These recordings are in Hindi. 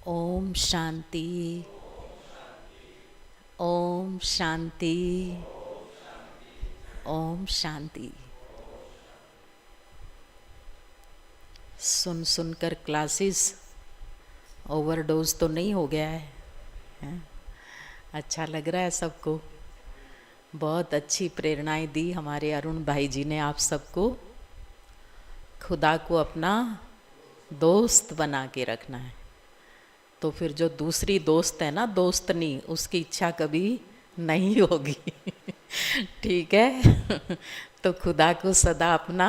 ओम शांति। ओम शांति। ओम शांति। सुन सुनकर क्लासेस ओवरडोज तो नहीं हो गया है, हैं? अच्छा लग रहा है सबको। बहुत अच्छी प्रेरणाएं दी हमारे अरुण भाई जी ने आप सबको। खुदा को अपना दोस्त बना के रखना है, तो फिर जो दूसरी दोस्त है ना, दोस्तनी, उसकी इच्छा कभी नहीं होगी। ठीक है। तो खुदा को सदा अपना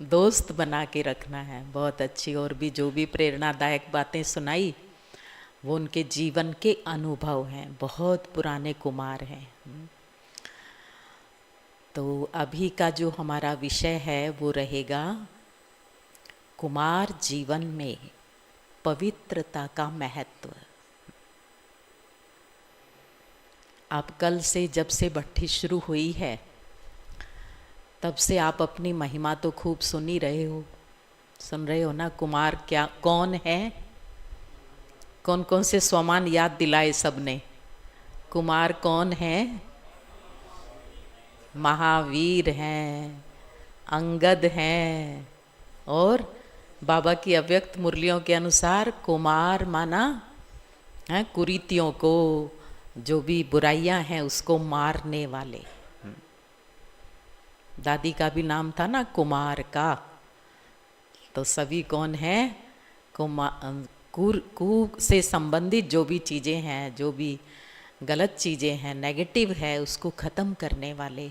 दोस्त बना के रखना है। बहुत अच्छी। और भी जो भी प्रेरणादायक बातें सुनाई वो उनके जीवन के अनुभव हैं, बहुत पुराने कुमार हैं। तो अभी का जो हमारा विषय है वो रहेगा कुमार जीवन में पवित्रता का महत्व। आप कल से, जब से भट्ठी शुरू हुई है, तब से आप अपनी महिमा तो खूब सुन ही रहे हो, सुन रहे हो ना। कुमार क्या कौन है? कौन कौन से स्वमान याद दिलाए सबने? कुमार कौन है? महावीर हैं, अंगद हैं, और बाबा की अव्यक्त मुरलियों के अनुसार कुमार माना है कुरीतियों को, जो भी बुराइयां हैं उसको मारने वाले। दादी का भी नाम था ना कुमार का। तो सभी कौन है? कू से संबंधित जो भी चीज़ें हैं, जो भी गलत चीज़ें हैं, नेगेटिव है, उसको ख़त्म करने वाले।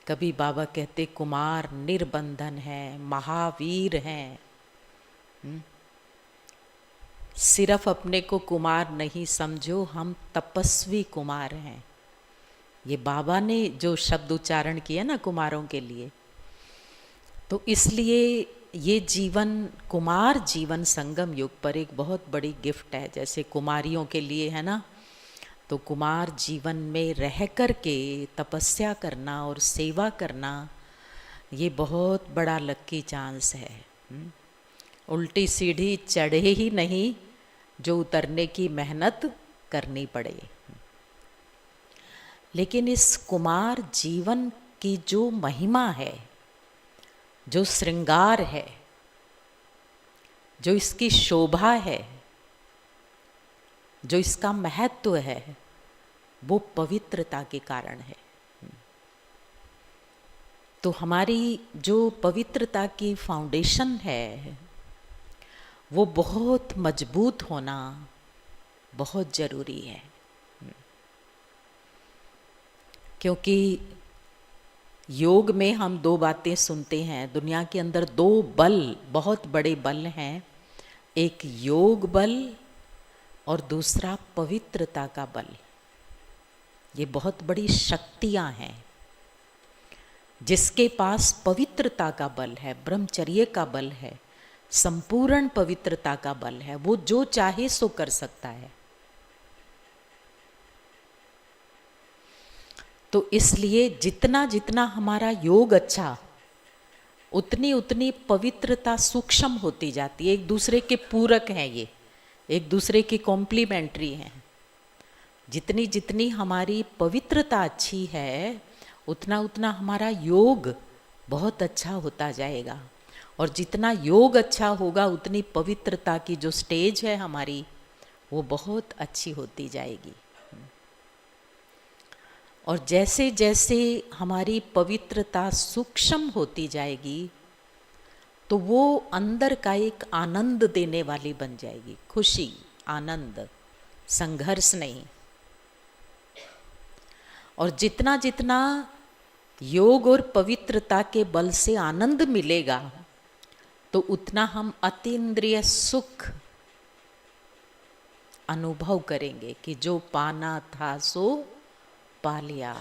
कभी बाबा कहते कुमार निर्बंधन है, महावीर हैं। सिर्फ अपने को कुमार नहीं समझो, हम तपस्वी कुमार हैं। ये बाबा ने जो शब्द उच्चारण किए ना कुमारों के लिए, तो इसलिए ये जीवन, कुमार जीवन संगम युग पर एक बहुत बड़ी गिफ्ट है। जैसे कुमारियों के लिए है ना, तो कुमार जीवन में रह कर के तपस्या करना और सेवा करना, ये बहुत बड़ा लक्की चांस है। उल्टी सीढ़ी चढ़े ही नहीं, जो उतरने की मेहनत करनी पड़े। लेकिन इस कुमार जीवन की जो महिमा है, जो श्रृंगार है, जो इसकी शोभा है, जो इसका महत्व है, वो पवित्रता के कारण है। तो हमारी जो पवित्रता की फाउंडेशन है वो बहुत मजबूत होना बहुत ज़रूरी है। क्योंकि योग में हम दो बातें सुनते हैं। दुनिया के अंदर दो बल, बहुत बड़े बल हैं। एक योग बल और दूसरा पवित्रता का बल। ये बहुत बड़ी शक्तियां हैं। जिसके पास पवित्रता का बल है, ब्रह्मचर्य का बल है, संपूर्ण पवित्रता का बल है, वो जो चाहे सो कर सकता है। तो इसलिए जितना जितना हमारा योग अच्छा, उतनी उतनी पवित्रता सूक्ष्म होती जाती है। एक दूसरे के पूरक हैं, ये एक दूसरे के कॉम्प्लीमेंट्री हैं। जितनी जितनी हमारी पवित्रता अच्छी है, उतना उतना हमारा योग बहुत अच्छा होता जाएगा। और जितना योग अच्छा होगा, उतनी पवित्रता की जो स्टेज है हमारी, वो बहुत अच्छी होती जाएगी। और जैसे जैसे हमारी पवित्रता सूक्ष्म होती जाएगी, तो वो अंदर का एक आनंद देने वाली बन जाएगी। खुशी, आनंद, संघर्ष नहीं। और जितना जितना योग और पवित्रता के बल से आनंद मिलेगा, तो उतना हम अतीन्द्रिय सुख अनुभव करेंगे कि जो पाना था सो पा लिया।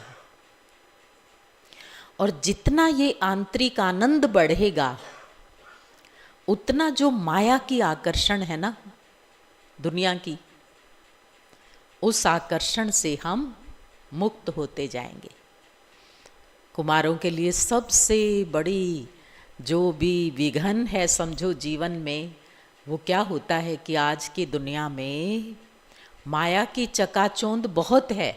और जितना ये आंतरिक आनंद बढ़ेगा, उतना जो माया की आकर्षण है ना दुनिया की, उस आकर्षण से हम मुक्त होते जाएंगे। कुमारों के लिए सबसे बड़ी जो भी विघन है समझो जीवन में, वो क्या होता है कि आज की दुनिया में माया की चकाचौंध बहुत है,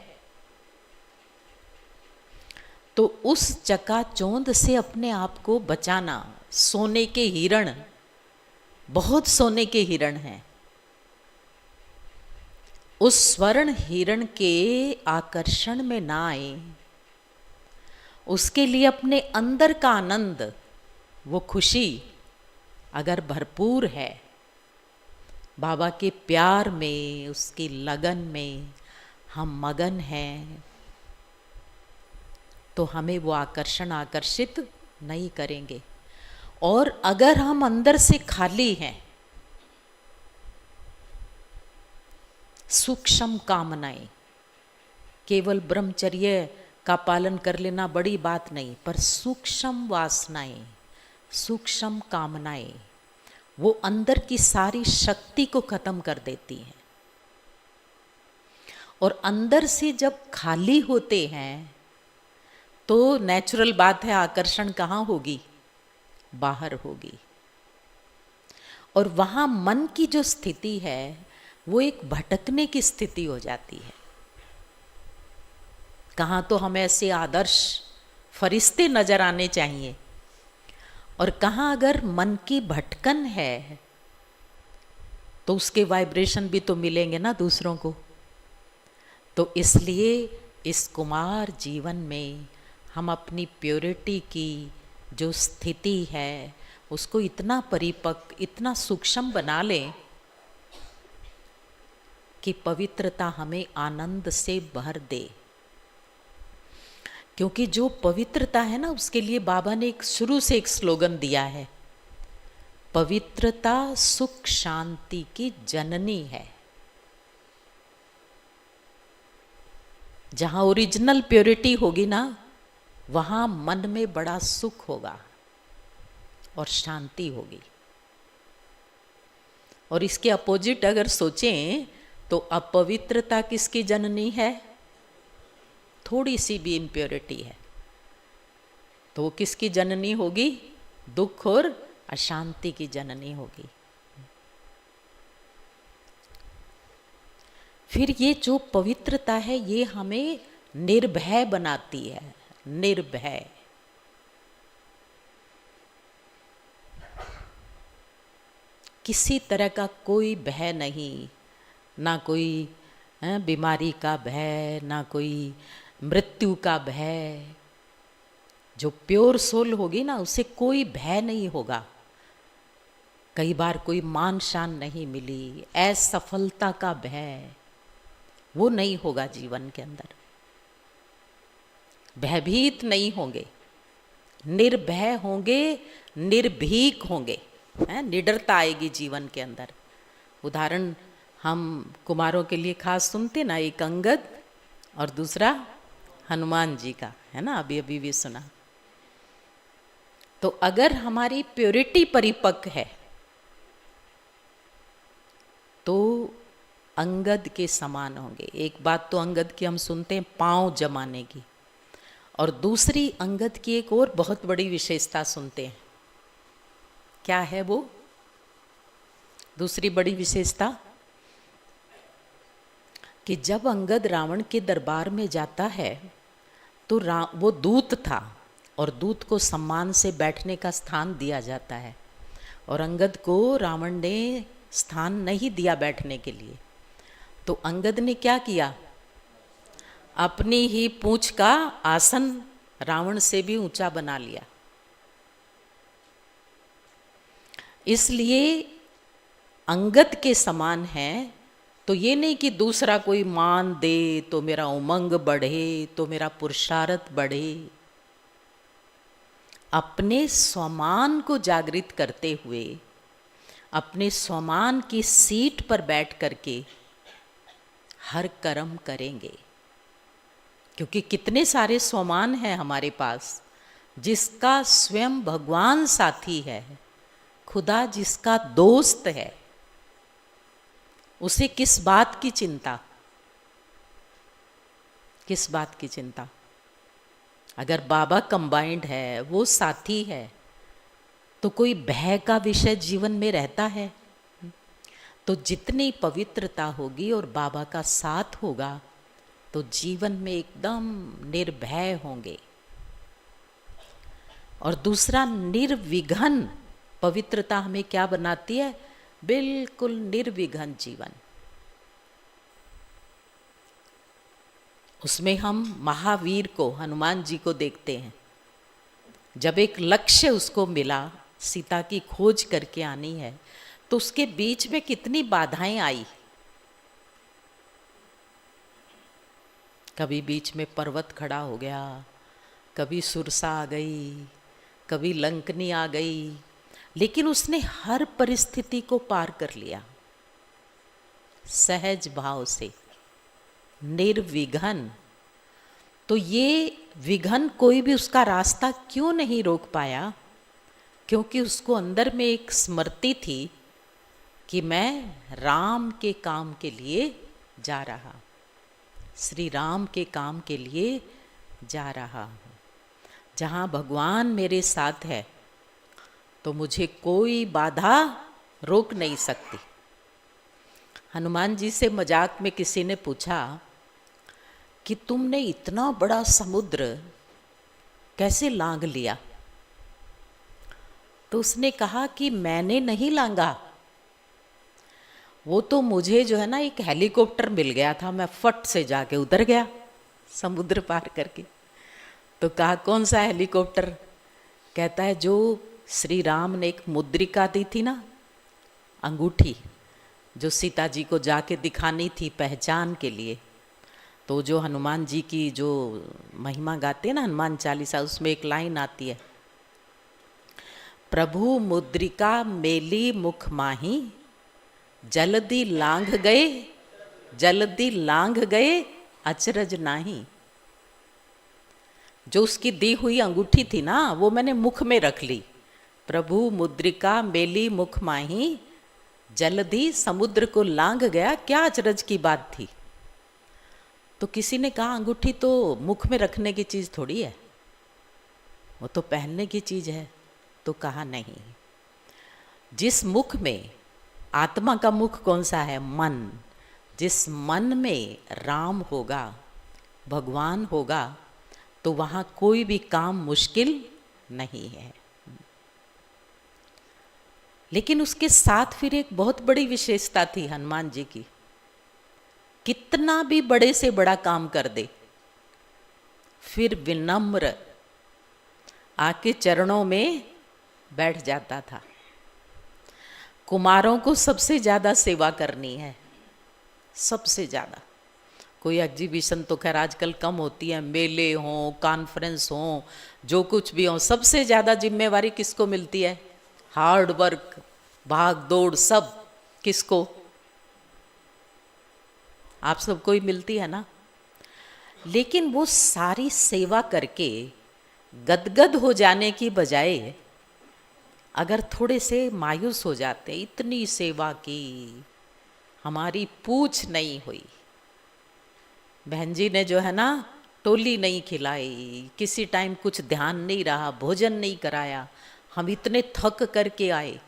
तो उस चकाचौंध से अपने आप को बचाना। सोने के हिरण, बहुत सोने के हिरण हैं, उस स्वर्ण हिरण के आकर्षण में ना आए, उसके लिए अपने अंदर का आनंद, वो खुशी अगर भरपूर है, बाबा के प्यार में, उसकी लगन में हम मगन हैं, तो हमें वो आकर्षण आकर्षित नहीं करेंगे। और अगर हम अंदर से खाली हैं, सूक्ष्म कामनाएं, केवल ब्रह्मचर्य का पालन कर लेना बड़ी बात नहीं, पर सूक्ष्म वासनाएं, सूक्ष्म कामनाएं, वो अंदर की सारी शक्ति को खत्म कर देती हैं। और अंदर से जब खाली होते हैं तो नेचुरल बात है, आकर्षण कहाँ होगी? बाहर होगी। और वहाँ मन की जो स्थिति है वो एक भटकने की स्थिति हो जाती है। कहाँ तो हमें ऐसे आदर्श फरिश्ते नजर आने चाहिए, और कहाँ अगर मन की भटकन है तो उसके वाइब्रेशन भी तो मिलेंगे ना दूसरों को। तो इसलिए इस कुमार जीवन में हम अपनी प्योरिटी की जो स्थिति है उसको इतना परिपक्व, इतना सूक्ष्म बना लें कि पवित्रता हमें आनंद से भर दे। क्योंकि जो पवित्रता है ना, उसके लिए बाबा ने एक शुरू से एक स्लोगन दिया है, पवित्रता सुख शांति की जननी है। जहां ओरिजिनल प्योरिटी होगी ना, वहां मन में बड़ा सुख होगा और शांति होगी। और इसके अपोजिट अगर सोचें तो अपवित्रता किसकी जननी है? थोड़ी सी भी इम्प्योरिटी है तो वो किसकी जननी होगी? दुख और अशांति की जननी होगी। फिर ये जो पवित्रता है ये हमें निर्भय बनाती है। निर्भय, किसी तरह का कोई भय नहीं, ना कोई बीमारी का भय, ना कोई मृत्यु का भय। जो प्योर सोल होगी ना, उसे कोई भय नहीं होगा। कई बार कोई मान शान नहीं मिली, असफलता का भय, वो नहीं होगा जीवन के अंदर। भयभीत नहीं होंगे, निर्भय होंगे, निर्भीक होंगे, निडरता आएगी जीवन के अंदर। उदाहरण हम कुमारों के लिए खास सुनते ना, एक अंगद और दूसरा हनुमान जी का, है ना, अभी अभी भी सुना। तो अगर हमारी प्योरिटी परिपक्व है तो अंगद के समान होंगे। एक बात तो अंगद की हम सुनते हैं, पांव जमाने की, और दूसरी अंगद की एक और बहुत बड़ी विशेषता सुनते हैं। क्या है वो दूसरी बड़ी विशेषता? कि जब अंगद रावण के दरबार में जाता है तो वो दूत था, और दूत को सम्मान से बैठने का स्थान दिया जाता है, और अंगद को रावण ने स्थान नहीं दिया बैठने के लिए। तो अंगद ने क्या किया? अपनी ही पूंछ का आसन रावण से भी ऊंचा बना लिया। इसलिए अंगद के समान है, तो ये नहीं कि दूसरा कोई मान दे तो मेरा उमंग बढ़े, तो मेरा पुरुषार्थ बढ़े। अपने स्वमान को जागृत करते हुए, अपने स्वमान की सीट पर बैठ करके हर कर्म करेंगे। क्योंकि कितने सारे स्वमान हैं हमारे पास, जिसका स्वयं भगवान साथी है, खुदा जिसका दोस्त है, उसे किस बात की चिंता? किस बात की चिंता? अगर बाबा कंबाइंड है, वो साथी है, तो कोई भय का विषय जीवन में रहता है? तो जितनी पवित्रता होगी और बाबा का साथ होगा तो जीवन में एकदम निर्भय होंगे। और दूसरा, निर्विघ्न पवित्रता हमें क्या बनाती है? बिल्कुल निर्विघ्न जीवन। उसमें हम महावीर को, हनुमान जी को देखते हैं। जब एक लक्ष्य उसको मिला, सीता की खोज करके आनी है, तो उसके बीच में कितनी बाधाएं आई। कभी बीच में पर्वत खड़ा हो गया, कभी सुरसा आ गई, कभी लंकनी आ गई, लेकिन उसने हर परिस्थिति को पार कर लिया सहज भाव से, निर्विघ्न। तो ये विघ्न कोई भी उसका रास्ता क्यों नहीं रोक पाया? क्योंकि उसको अंदर में एक स्मृति थी कि मैं राम के काम के लिए जा रहा, श्री राम के काम के लिए जा रहा हूँ। जहाँ भगवान मेरे साथ है तो मुझे कोई बाधा रोक नहीं सकती। हनुमान जी से मजाक में किसी ने पूछा कि तुमने इतना बड़ा समुद्र कैसे लांघ लिया? तो उसने कहा कि मैंने नहीं लांघा, वो तो मुझे जो है ना एक हेलीकॉप्टर मिल गया था, मैं फट से जाके उतर गया समुद्र पार करके। तो कहा कौन सा हेलीकॉप्टर? कहता है जो श्री राम ने एक मुद्रिका दी थी ना, अंगूठी, जो सीता जी को जाके दिखानी थी पहचान के लिए। तो जो हनुमान जी की जो महिमा गाते हैं ना हनुमान चालीसा, उसमें एक लाइन आती है, प्रभु मुद्रिका मेली मुख माही, जल्दी लांघ गए, जल्दी लांघ गए अचरज नाही। जो उसकी दी हुई अंगूठी थी ना, वो मैंने मुख में रख ली। प्रभु मुद्रिका मेली मुख माही, जल्दी समुद्र को लांघ गया, क्या अचरज की बात थी? तो किसी ने कहा अंगूठी तो मुख में रखने की चीज़ थोड़ी है, वो तो पहनने की चीज़ है। तो कहा नहीं, जिस मुख में, आत्मा का मुख कौन सा है? मन। जिस मन में राम होगा, भगवान होगा, तो वहाँ कोई भी काम मुश्किल नहीं है। लेकिन उसके साथ फिर एक बहुत बड़ी विशेषता थी हनुमान जी की, कितना भी बड़े से बड़ा काम कर दे, फिर विनम्र आके चरणों में बैठ जाता था। कुमारों को सबसे ज़्यादा सेवा करनी है, सबसे ज़्यादा। कोई एग्जीबिशन तो खैर आजकल कम होती है, मेले हों, कॉन्फ्रेंस हों, जो कुछ भी हो, सबसे ज़्यादा जिम्मेवारी किसको मिलती है? हार्ड वर्क, भाग दौड़, सब किसको? आप सबको ही मिलती है ना। लेकिन वो सारी सेवा करके गदगद हो जाने की बजाय अगर थोड़े से मायूस हो जाते, इतनी सेवा की, हमारी पूछ नहीं हुई, बहन जी ने जो है ना टोली नहीं खिलाई, किसी टाइम कुछ ध्यान नहीं रहा, भोजन नहीं कराया, हम इतने थक करके आए।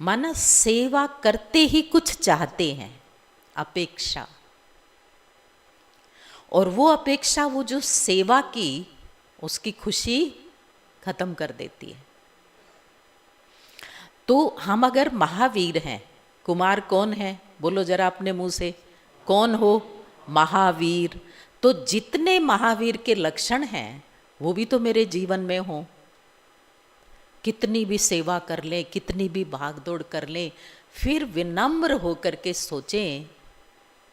माना सेवा करते ही कुछ चाहते हैं, अपेक्षा, और वो अपेक्षा, वो जो सेवा की, उसकी खुशी खत्म कर देती है। तो हम अगर महावीर हैं, कुमार कौन है? बोलो जरा अपने मुंह से, कौन हो? महावीर। तो जितने महावीर के लक्षण हैं वो भी तो मेरे जीवन में हों। कितनी भी सेवा कर लें, कितनी भी भागदौड़ कर लें, फिर विनम्र होकर के सोचें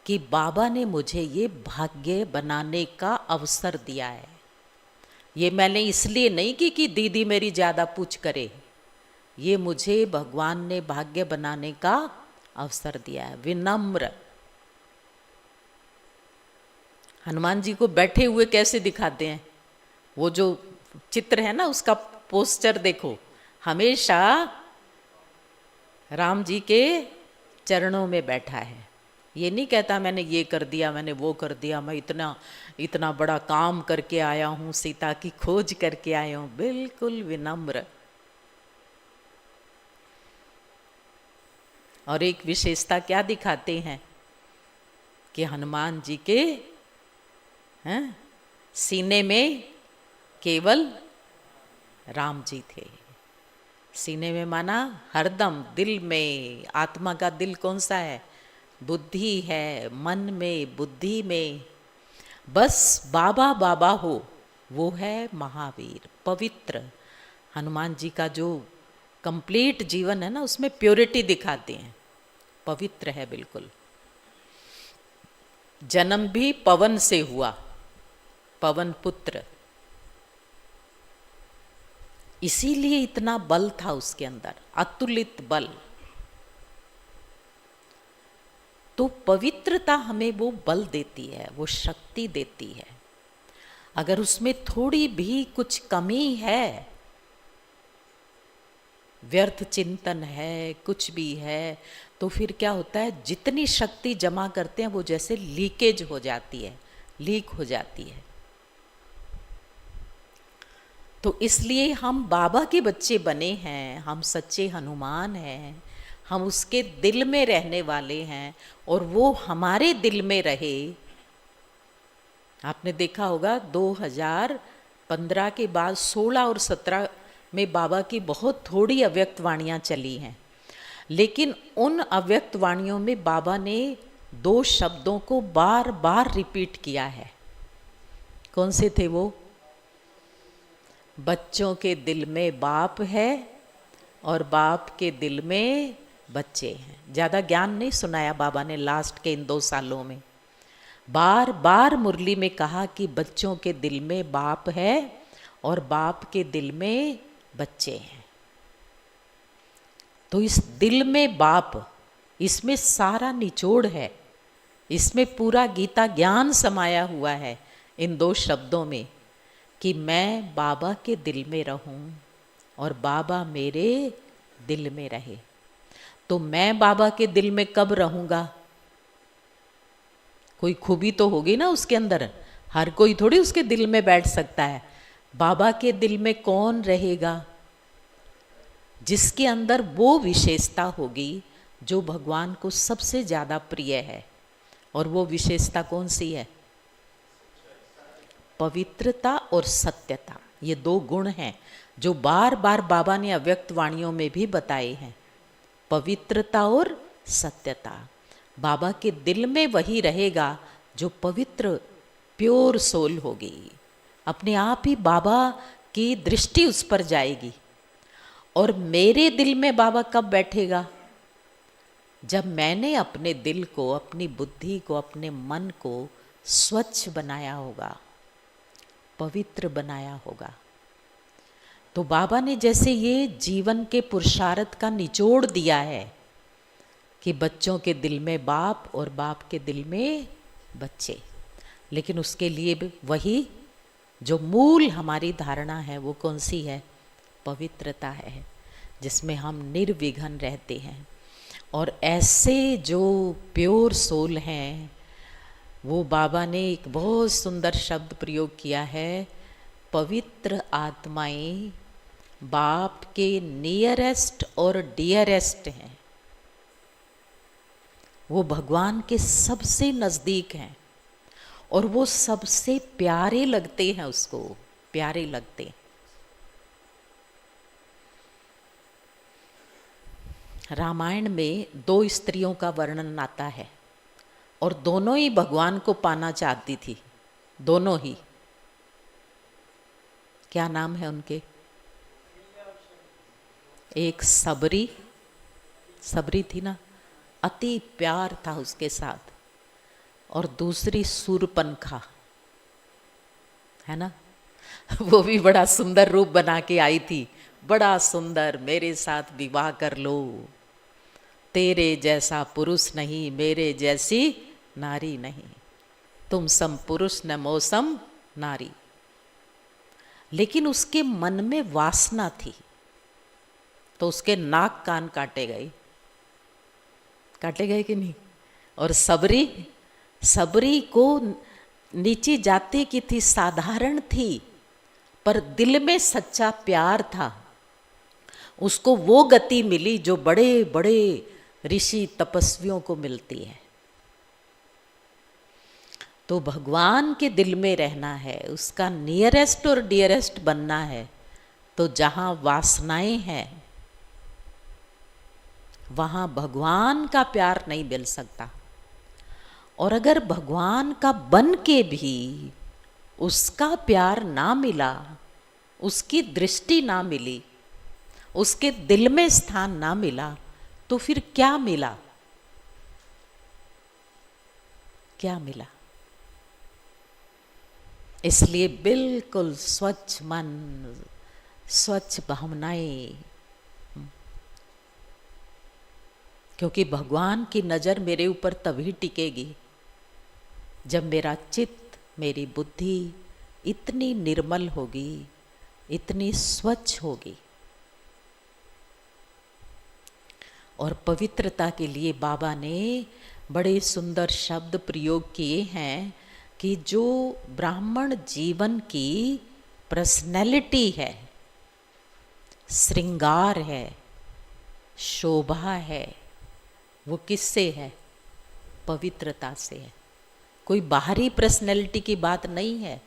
कि बाबा ने मुझे ये भाग्य बनाने का अवसर दिया है। ये मैंने इसलिए नहीं कि दीदी मेरी ज़्यादा पूछ करे, ये मुझे भगवान ने भाग्य बनाने का अवसर दिया है। विनम्र। हनुमान जी को बैठे हुए कैसे दिखाते हैं? वो जो चित्र है ना, उसका पोस्टर देखो, हमेशा राम जी के चरणों में बैठा है। ये नहीं कहता मैंने ये कर दिया, मैंने वो कर दिया, मैं इतना इतना बड़ा काम करके आया हूँ, सीता की खोज करके आया हूँ। बिल्कुल विनम्र। और एक विशेषता क्या दिखाते हैं कि हनुमान जी के सीने में केवल राम जी थे। सीने में माना हरदम दिल में। आत्मा का दिल कौन सा है? बुद्धि है, मन में, बुद्धि में। बस बाबा बाबा हो, वो है महावीर, पवित्र। हनुमान जी का जो कंप्लीट जीवन है ना, उसमें प्योरिटी दिखाते हैं, पवित्र है बिल्कुल। जन्म भी पवन से हुआ, पवन पुत्र, इसीलिए इतना बल था उसके अंदर, अतुलित बल। तो पवित्रता हमें वो बल देती है, वो शक्ति देती है। अगर उसमें थोड़ी भी कुछ कमी है, व्यर्थ चिंतन है, कुछ भी है, तो फिर क्या होता है, जितनी शक्ति जमा करते हैं वो जैसे लीकेज हो जाती है, लीक हो जाती है। तो इसलिए हम बाबा के बच्चे बने हैं, हम सच्चे हनुमान हैं, हम उसके दिल में रहने वाले हैं और वो हमारे दिल में रहे। आपने देखा होगा 2015 के बाद 16 और 17 में बाबा की बहुत थोड़ी अव्यक्त वाणियाँ चली हैं, लेकिन उन अव्यक्त वाणियों में बाबा ने 2 शब्दों को बार बार रिपीट किया है। कौन से थे वो? बच्चों के दिल में बाप है और बाप के दिल में बच्चे हैं। ज़्यादा ज्ञान नहीं सुनाया बाबा ने लास्ट के इन 2 सालों में। बार बार मुरली में कहा कि बच्चों के दिल में बाप है और बाप के दिल में बच्चे हैं। तो इस दिल में बाप, इसमें सारा निचोड़ है, इसमें पूरा गीता ज्ञान समाया हुआ है इन 2 शब्दों में, कि मैं बाबा के दिल में रहूं और बाबा मेरे दिल में रहे। तो मैं बाबा के दिल में कब रहूंगा? कोई खूबी तो होगी ना उसके अंदर, हर कोई थोड़ी उसके दिल में बैठ सकता है। बाबा के दिल में कौन रहेगा? जिसके अंदर वो विशेषता होगी जो भगवान को सबसे ज़्यादा प्रिय है। और वो विशेषता कौन सी है? पवित्रता और सत्यता। ये 2 गुण हैं जो बार बार बाबा ने अव्यक्त वाणियों में भी बताए हैं, पवित्रता और सत्यता। बाबा के दिल में वही रहेगा जो पवित्र प्योर सोल होगी। अपने आप ही बाबा की दृष्टि उस पर जाएगी। और मेरे दिल में बाबा कब बैठेगा? जब मैंने अपने दिल को, अपनी बुद्धि को, अपने मन को स्वच्छ बनाया होगा, पवित्र बनाया होगा। तो बाबा ने जैसे ये जीवन के पुरुषार्थ का निचोड़ दिया है कि बच्चों के दिल में बाप और बाप के दिल में बच्चे, लेकिन उसके लिए भी वही जो मूल हमारी धारणा है वो कौन सी है? पवित्रता है, जिसमें हम निर्विघ्न रहते हैं। और ऐसे जो प्योर सोल हैं, वो बाबा ने एक बहुत सुंदर शब्द प्रयोग किया है, पवित्र आत्माएं बाप के नियरेस्ट और डियरेस्ट हैं। वो भगवान के सबसे नज़दीक हैं और वो सबसे प्यारे लगते हैं, उसको प्यारे लगते हैं। रामायण में 2 स्त्रियों का वर्णन आता है और दोनों ही भगवान को पाना चाहती थी, दोनों ही। क्या नाम है उनके? एक सबरी, सबरी थी ना, अति प्यार था उसके साथ, और दूसरी सूरपनखा, है ना, वो भी बड़ा सुंदर रूप बना के आई थी, बड़ा सुंदर, मेरे साथ विवाह कर लो, तेरे जैसा पुरुष नहीं, मेरे जैसी नारी नहीं, तुम सम पुरुष न मौसम नारी। लेकिन उसके मन में वासना थी, तो उसके नाक कान काटे गए, काटे गए कि नहीं। और सबरी, सबरी को नीची जाति की थी, साधारण थी, पर दिल में सच्चा प्यार था। उसको वो गति मिली जो बड़े बड़े ऋषि तपस्वियों को मिलती है। तो भगवान के दिल में रहना है, उसका नियरेस्ट और डियरेस्ट बनना है, तो जहाँ वासनाएं हैं वहाँ भगवान का प्यार नहीं मिल सकता। और अगर भगवान का बन के भी उसका प्यार ना मिला, उसकी दृष्टि ना मिली, उसके दिल में स्थान ना मिला, तो फिर क्या मिला? क्या मिला? इसलिए बिल्कुल स्वच्छ मन, स्वच्छ भावनाएं, क्योंकि भगवान की नज़र मेरे ऊपर तभी टिकेगी जब मेरा चित्त, मेरी बुद्धि इतनी निर्मल होगी, इतनी स्वच्छ होगी। और पवित्रता के लिए बाबा ने बड़े सुंदर शब्द प्रयोग किए हैं कि जो ब्राह्मण जीवन की पर्सनैलिटी है, श्रृंगार है, शोभा है, वो किससे है? पवित्रता से है। कोई बाहरी पर्सनैलिटी की बात नहीं है,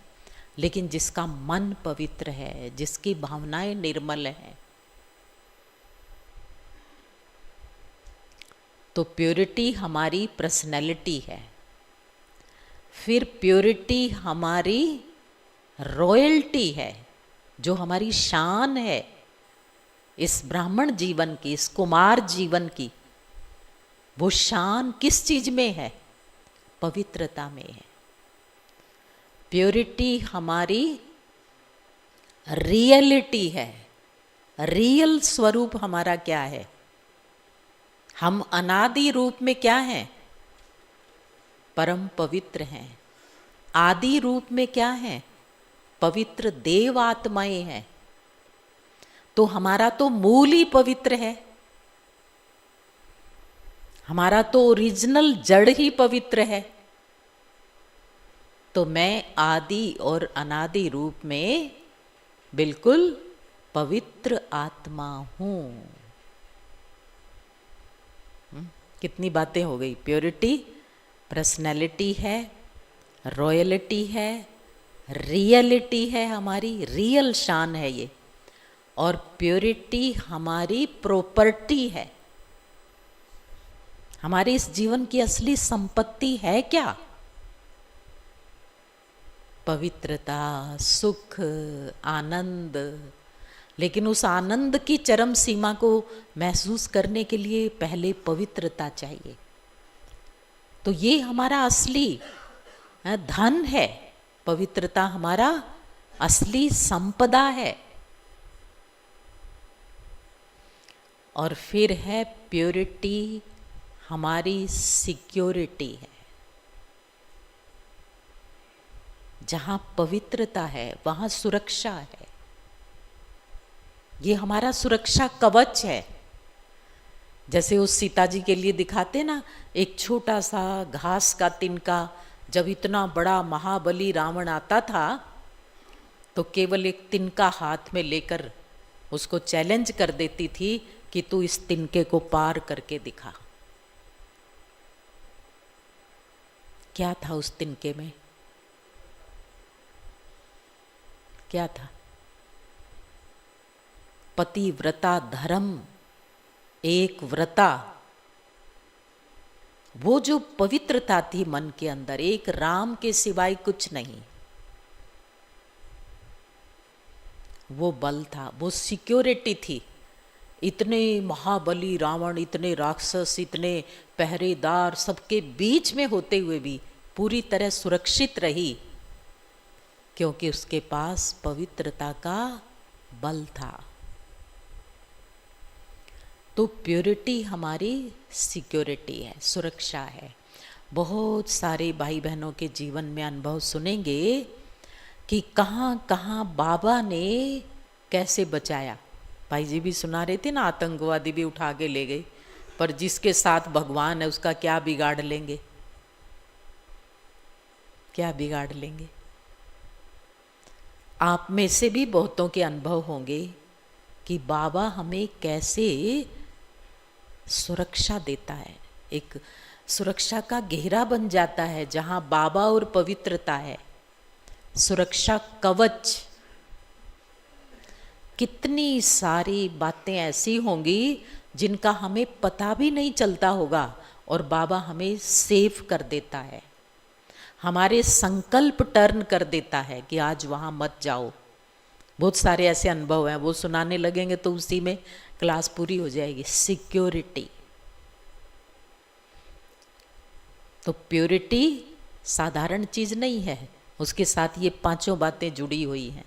लेकिन जिसका मन पवित्र है, जिसकी भावनाएं निर्मल हैं। तो प्योरिटी हमारी पर्सनैलिटी है, फिर प्योरिटी हमारी रॉयल्टी है, जो हमारी शान है इस ब्राह्मण जीवन की, इस कुमार जीवन की। वो शान किस चीज में है? पवित्रता में है। प्योरिटी हमारी रियलिटी है। रियल स्वरूप हमारा क्या है? हम अनादि रूप में क्या हैं? परम पवित्र हैं। आदि रूप में क्या हैं? पवित्र देव आत्माएं हैं। तो हमारा तो मूल ही पवित्र है, हमारा तो ओरिजिनल जड़ ही पवित्र है। तो मैं आदि और अनादि रूप में बिल्कुल पवित्र आत्मा हूं। कितनी बातें हो गई। प्योरिटी, पर्सनैलिटी है, रॉयलिटी है, रियलिटी है, हमारी रियल शान है ये। और प्योरिटी हमारी प्रॉपर्टी है। हमारे इस जीवन की असली संपत्ति है क्या? पवित्रता, सुख, आनंद। लेकिन उस आनंद की चरम सीमा को महसूस करने के लिए पहले पवित्रता चाहिए। तो ये हमारा असली धन है। पवित्रता हमारा असली संपदा है। और फिर है प्योरिटी हमारी सिक्योरिटी है। जहां पवित्रता है वहां सुरक्षा है। ये हमारा सुरक्षा कवच है। जैसे उस सीता जी के लिए दिखाते ना, एक छोटा सा घास का तिनका, जब इतना बड़ा महाबली रावण आता था तो केवल एक तिनका हाथ में लेकर उसको चैलेंज कर देती थी कि तू इस तिनके को पार करके दिखा। क्या था उस तिनके में? क्या था? पतिव्रता धर्म, एक व्रता। वो जो पवित्रता थी मन के अंदर, एक राम के सिवाय कुछ नहीं, वो बल था, वो सिक्योरिटी थी। इतने महाबली रावण, इतने राक्षस, इतने पहरेदार, सबके बीच में होते हुए भी पूरी तरह सुरक्षित रही, क्योंकि उसके पास पवित्रता का बल था। तो प्योरिटी हमारी सिक्योरिटी है, सुरक्षा है। बहुत सारे भाई बहनों के जीवन में अनुभव सुनेंगे कि कहाँ कहाँ बाबा ने कैसे बचाया। भाई जी भी सुना रहे थे ना, आतंकवादी भी उठा के ले गए, पर जिसके साथ भगवान है उसका क्या बिगाड़ लेंगे? क्या बिगाड़ लेंगे? आप में से भी बहुतों के अनुभव होंगे कि बाबा हमें कैसे सुरक्षा देता है, एक सुरक्षा का घेरा बन जाता है जहाँ बाबा और पवित्रता है, सुरक्षा कवच। कितनी सारी बातें ऐसी होंगी जिनका हमें पता भी नहीं चलता होगा और बाबा हमें सेव कर देता है, हमारे संकल्प टर्न कर देता है कि आज वहाँ मत जाओ। बहुत सारे ऐसे अनुभव हैं, वो सुनाने लगेंगे तो उसी में क्लास पूरी हो जाएगी। सिक्योरिटी, तो प्योरिटी साधारण चीज़ नहीं है, उसके साथ ये पांचों बातें जुड़ी हुई हैं।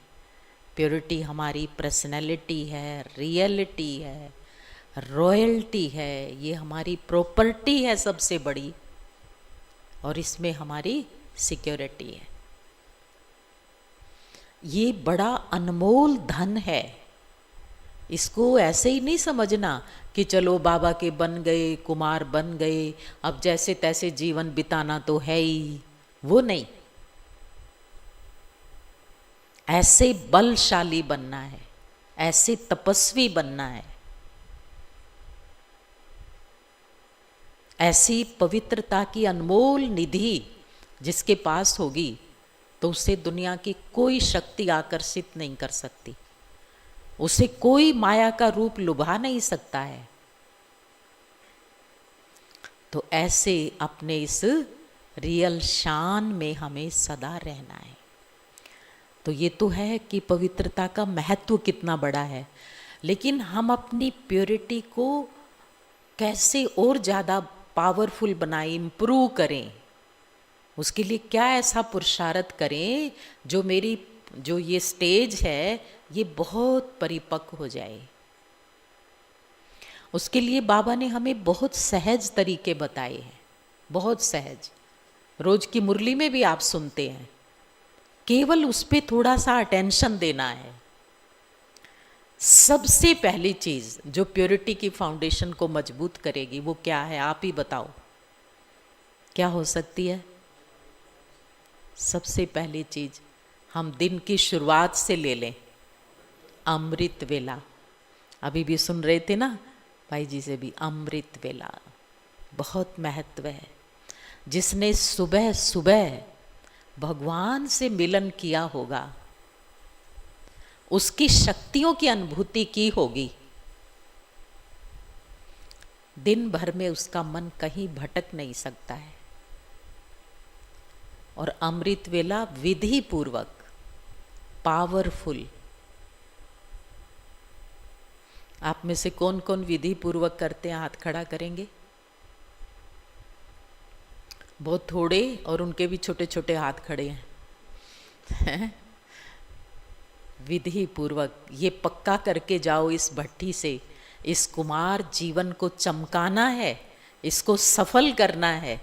प्योरिटी हमारी पर्सनैलिटी है, रियलिटी है, रॉयल्टी है, ये हमारी प्रॉपर्टी है सबसे बड़ी, और इसमें हमारी सिक्योरिटी है। ये बड़ा अनमोल धन है, इसको ऐसे ही नहीं समझना कि चलो बाबा के बन गए, कुमार बन गए, अब जैसे तैसे जीवन बिताना तो है ही, वो नहीं। ऐसे बलशाली बनना है, ऐसे तपस्वी बनना है, ऐसी पवित्रता की अनमोल निधि जिसके पास होगी तो उसे दुनिया की कोई शक्ति आकर्षित नहीं कर सकती, उसे कोई माया का रूप लुभा नहीं सकता है। तो ऐसे अपने इस रियल शान में हमें सदा रहना है। तो ये तो है कि पवित्रता का महत्व कितना बड़ा है, लेकिन हम अपनी प्योरिटी को कैसे और ज़्यादा पावरफुल बनाएं, इम्प्रूव करें, उसके लिए क्या ऐसा पुरुषार्थ करें जो ये स्टेज है ये बहुत परिपक्व हो जाए। उसके लिए बाबा ने हमें बहुत सहज तरीके बताए हैं, बहुत सहज, रोज की मुरली में भी आप सुनते हैं, केवल उस पर थोड़ा सा अटेंशन देना है। सबसे पहली चीज जो प्योरिटी की फाउंडेशन को मजबूत करेगी वो क्या है, आप ही बताओ, क्या हो सकती है? सबसे पहली चीज हम दिन की शुरुआत से ले लें, अमृत वेला। अभी भी सुन रहे थे ना भाई जी से भी, अमृत वेला बहुत महत्व है। जिसने सुबह सुबह भगवान से मिलन किया होगा, उसकी शक्तियों की अनुभूति की होगी, दिन भर में उसका मन कहीं भटक नहीं सकता है। और अमृत वेला विधि पूर्वक पावरफुल, आप में से कौन कौन विधि पूर्वक करते हैं, हाथ खड़ा करेंगे? बहुत थोड़े, और उनके भी छोटे छोटे हाथ खड़े हैं। विधि पूर्वक ये पक्का करके जाओ, इस भट्टी से इस कुमार जीवन को चमकाना है, इसको सफल करना है,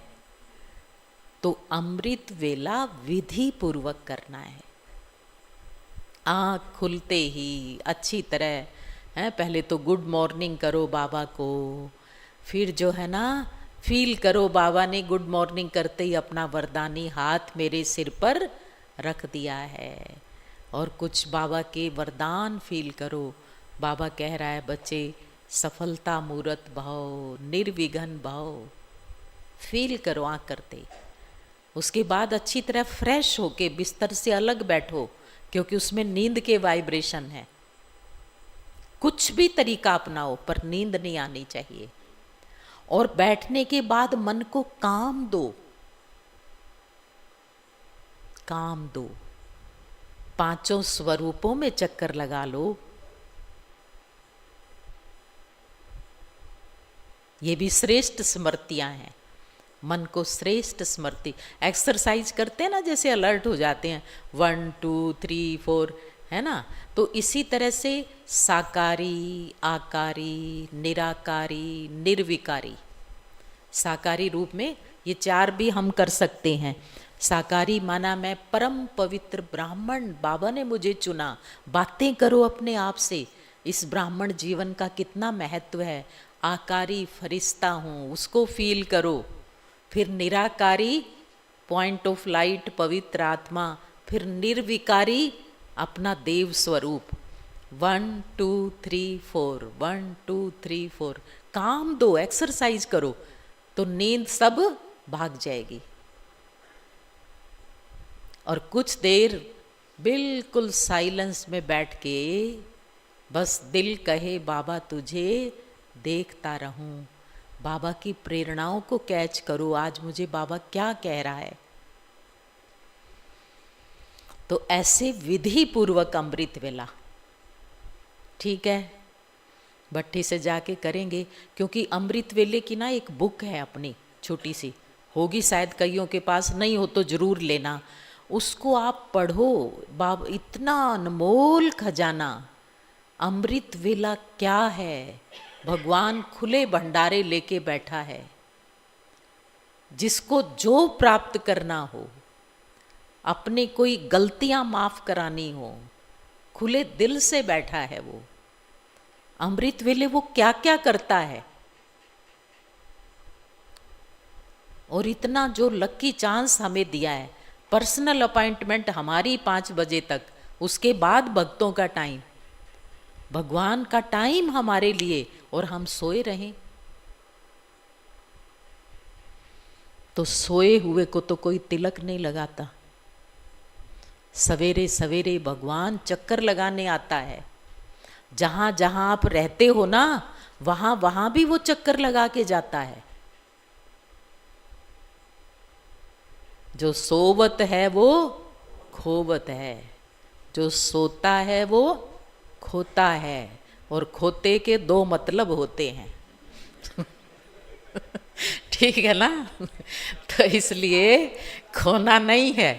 तो अमृत वेला विधि पूर्वक करना है। आँख खुलते ही अच्छी तरह है, पहले तो गुड मॉर्निंग करो बाबा को, फिर जो है ना फील करो बाबा ने गुड मॉर्निंग करते ही अपना वरदानी हाथ मेरे सिर पर रख दिया है, और कुछ बाबा के वरदान फील करो। बाबा कह रहा है बच्चे, सफलता मूरत भाव, निर्विघ्न भाव, फील करो आँख करते। उसके बाद अच्छी तरह फ्रेश होके बिस्तर से अलग बैठो, क्योंकि उसमें नींद के वाइब्रेशन है। कुछ भी तरीका अपनाओ पर नींद नहीं आनी चाहिए। और बैठने के बाद मन को काम दो, काम दो, पांचों स्वरूपों में चक्कर लगा लो। ये भी श्रेष्ठ स्मृतियां हैं, मन को श्रेष्ठ स्मृति। एक्सरसाइज करते हैं ना, जैसे अलर्ट हो जाते हैं 1 2 3 4, है ना, तो इसी तरह से साकारी, आकारी, निराकारी, निर्विकारी, साकारी रूप में ये 4 भी हम कर सकते हैं। साकारी माना मैं परम पवित्र ब्राह्मण, बाबा ने मुझे चुना, बातें करो अपने आप से, इस ब्राह्मण जीवन का कितना महत्व है। आकारी फरिश्ता हूँ, उसको फील करो। फिर निराकारी पॉइंट ऑफ लाइट, पवित्र आत्मा। फिर निर्विकारी अपना देव स्वरूप, 1 2 3 4, 1 2 3 4। काम दो, एक्सरसाइज करो तो नींद सब भाग जाएगी। और कुछ देर बिल्कुल साइलेंस में बैठ के बस दिल कहे बाबा तुझे देखता रहूं, बाबा की प्रेरणाओं को कैच करो, आज मुझे बाबा क्या कह रहा है। तो ऐसे विधि पूर्वक अमृत वेला, ठीक है, भट्टी से जाके करेंगे। क्योंकि अमृत वेले की ना एक बुक है अपनी छोटी सी, होगी शायद कईयों के पास, नहीं हो तो जरूर लेना। उसको आप पढ़ो, बाब इतना अनमोल खजाना। अमृत वेला क्या है? भगवान खुले भंडारे लेके बैठा है। जिसको जो प्राप्त करना हो, अपने कोई गलतियां माफ करानी हो, खुले दिल से बैठा है वो। अमृत वेले वो क्या क्या करता है। और इतना जो लकी चांस हमें दिया है, पर्सनल अपॉइंटमेंट हमारी 5 बजे तक, उसके बाद भक्तों का टाइम, भगवान का टाइम हमारे लिए, और हम सोए रहें। तो सोए हुए को तो कोई तिलक नहीं लगाता। सवेरे सवेरे भगवान चक्कर लगाने आता है। जहां जहां आप रहते हो ना, वहां वहां भी वो चक्कर लगा के जाता है। जो सोवत है वो खोवत है, जो सोता है वो खोता है, और खोते के 2 मतलब होते हैं। ठीक है ना? तो इसलिए खोना नहीं है।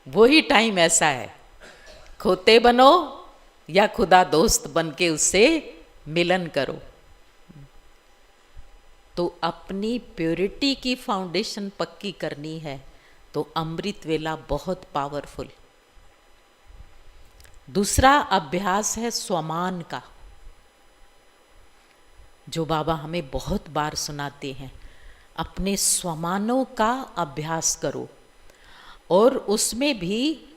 वही टाइम ऐसा है, खोते बनो या खुदा दोस्त बन के उससे मिलन करो। तो अपनी प्योरिटी की फाउंडेशन पक्की करनी है तो अमृत वेला बहुत पावरफुल। दूसरा अभ्यास है स्वमान का, जो बाबा हमें बहुत बार सुनाते हैं। अपने स्वमानों का अभ्यास करो, और उसमें भी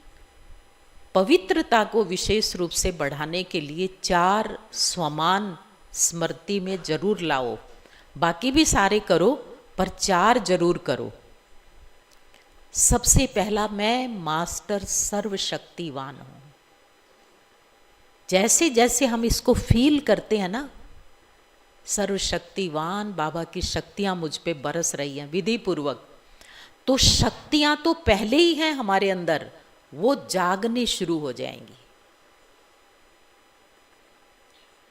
पवित्रता को विशेष रूप से बढ़ाने के लिए 4 स्वमान स्मृति में जरूर लाओ। बाकी भी सारे करो, पर 4 जरूर करो। सबसे पहला, मैं मास्टर सर्वशक्तिवान हूं। जैसे जैसे हम इसको फील करते हैं ना, सर्वशक्तिवान, बाबा की शक्तियां मुझ पे बरस रही हैं विधि पूर्वक, तो शक्तियां तो पहले ही हैं हमारे अंदर, वो जागने शुरू हो जाएंगी।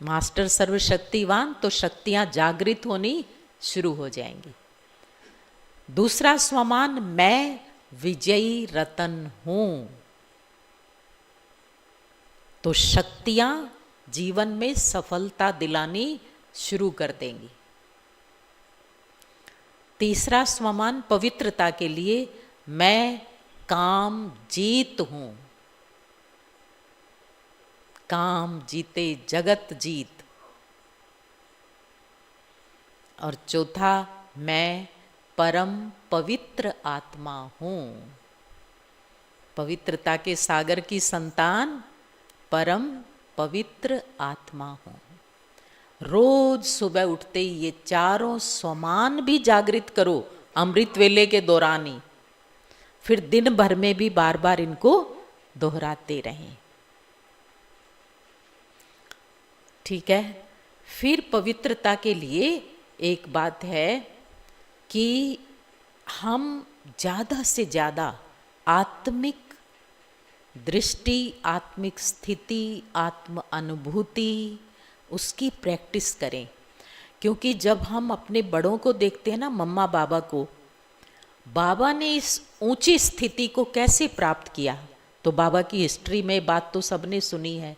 मास्टर सर्वशक्तिवान, तो शक्तियां जागृत होनी शुरू हो जाएंगी। दूसरा स्वमान, मैं विजयी रतन हूं, तो शक्तियां जीवन में सफलता दिलानी शुरू कर देंगी। तीसरा स्वमान पवित्रता के लिए, मैं काम जीत हूं, काम जीते जगत जीत। और चौथा, मैं परम पवित्र आत्मा हूं, पवित्रता के सागर की संतान, परम पवित्र आत्मा हूं। रोज सुबह उठते ही ये 4 स्वमान भी जागृत करो अमृत वेले के दौरान ही, फिर दिन भर में भी बार बार इनको दोहराते रहें। ठीक है। फिर पवित्रता के लिए एक बात है कि हम ज़्यादा से ज़्यादा आत्मिक दृष्टि, आत्मिक स्थिति, आत्म अनुभूति, उसकी प्रैक्टिस करें। क्योंकि जब हम अपने बड़ों को देखते हैं ना, मम्मा बाबा को, बाबा ने इस ऊंची स्थिति को कैसे प्राप्त किया, तो बाबा की हिस्ट्री में बात तो सबने सुनी है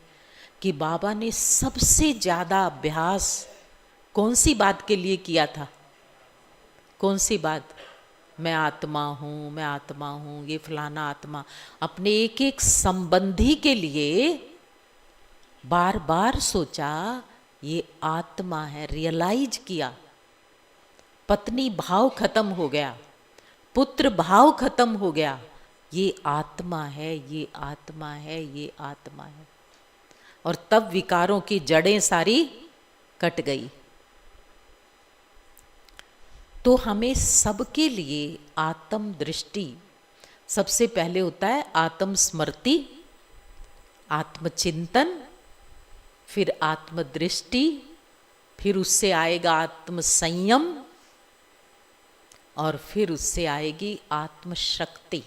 कि बाबा ने सबसे ज़्यादा अभ्यास कौन सी बात के लिए किया था? कौन सी बात? मैं आत्मा हूँ, मैं आत्मा हूँ, ये फलाना आत्मा। अपने एक एक संबंधी के लिए बार बार सोचा, ये आत्मा है, रियलाइज किया। पत्नी भाव खत्म हो गया, पुत्र भाव खत्म हो गया, ये आत्मा है, ये आत्मा है, ये आत्मा है। और तब विकारों की जड़ें सारी कट गई। तो हमें सबके लिए आत्म दृष्टि सबसे पहले होता है, आत्म स्मृति, आत्मचिंतन, फिर आत्मदृष्टि, फिर उससे आएगा आत्म संयम, और फिर उससे आएगी आत्मशक्ति।